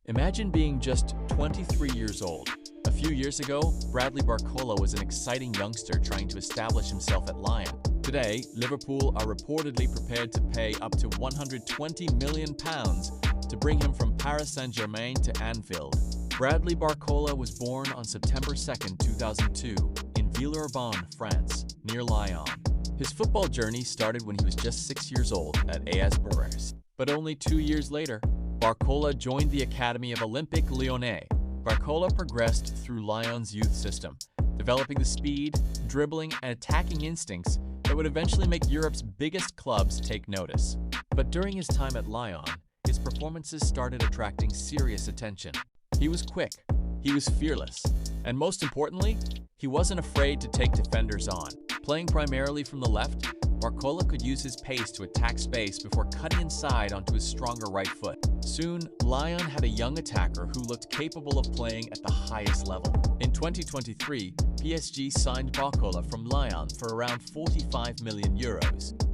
Imagine being just 23 years old. A few years ago, Bradley Barcola was an exciting youngster trying to establish himself at Lyon. Today, Liverpool are reportedly prepared to pay up to £120 million to bring him from Paris Saint-Germain to Anfield. Bradley Barcola was born on September 2, 2002, in Villeurbanne, France, near Lyon. His football journey started when he was just 6 years old at AS Bourges. But only 2 years later, Barcola joined the academy of Olympique Lyonnais. Barcola progressed through Lyon's youth system, developing the speed, dribbling, and attacking instincts that would eventually make Europe's biggest clubs take notice. But during his time at Lyon, his performances started attracting serious attention. He was quick, he was fearless, and most importantly, he wasn't afraid to take defenders on. Playing primarily from the left, Barcola could use his pace to attack space before cutting inside onto his stronger right foot. Soon, Lyon had a young attacker who looked capable of playing at the highest level. In 2023, PSG signed Barcola from Lyon for around €45 million.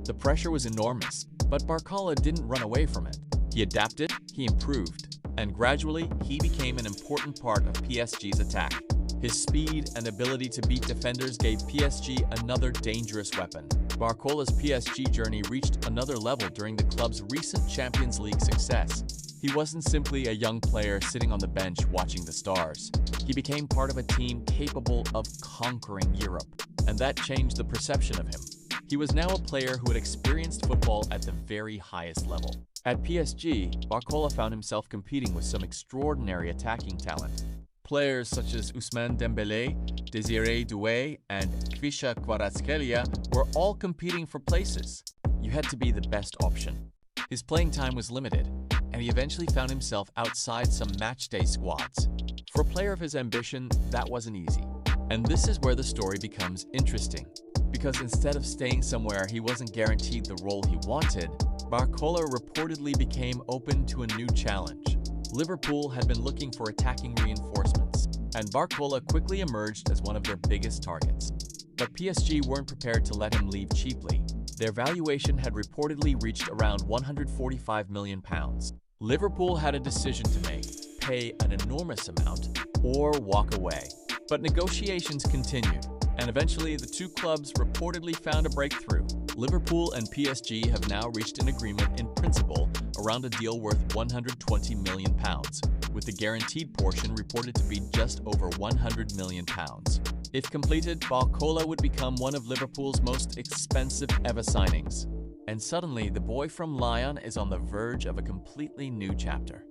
The pressure was enormous, but Barcola didn't run away from it. He adapted, he improved, and gradually he became an important part of PSG's attack. His speed and ability to beat defenders gave PSG another dangerous weapon. Barcola's PSG journey reached another level during the club's recent Champions League success. He wasn't simply a young player sitting on the bench watching the stars. He became part of a team capable of conquering Europe, and that changed the perception of him. He was now a player who had experienced football at the very highest level. At PSG, Barcola found himself competing with some extraordinary attacking talent. Players such as Ousmane Dembélé, Désiré Doué, and Kvisha Kvaratskhelia were all competing for places. You had to be the best option. His playing time was limited, and he eventually found himself outside some matchday squads. For a player of his ambition, that wasn't easy. And this is where the story becomes interesting. Because instead of staying somewhere he wasn't guaranteed the role he wanted, Barcola reportedly became open to a new challenge. Liverpool had been looking for attacking reinforcements, and Barcola quickly emerged as one of their biggest targets. But PSG weren't prepared to let him leave cheaply. Their valuation had reportedly reached around £145 million. Liverpool had a decision to make: pay an enormous amount or walk away. But negotiations continued, and eventually the two clubs reportedly found a breakthrough. Liverpool and PSG have now reached an agreement in principle around a deal worth £120 million, with the guaranteed portion reported to be just over £100 million. If completed, Barcola would become one of Liverpool's most expensive ever signings. And suddenly, the boy from Lyon is on the verge of a completely new chapter.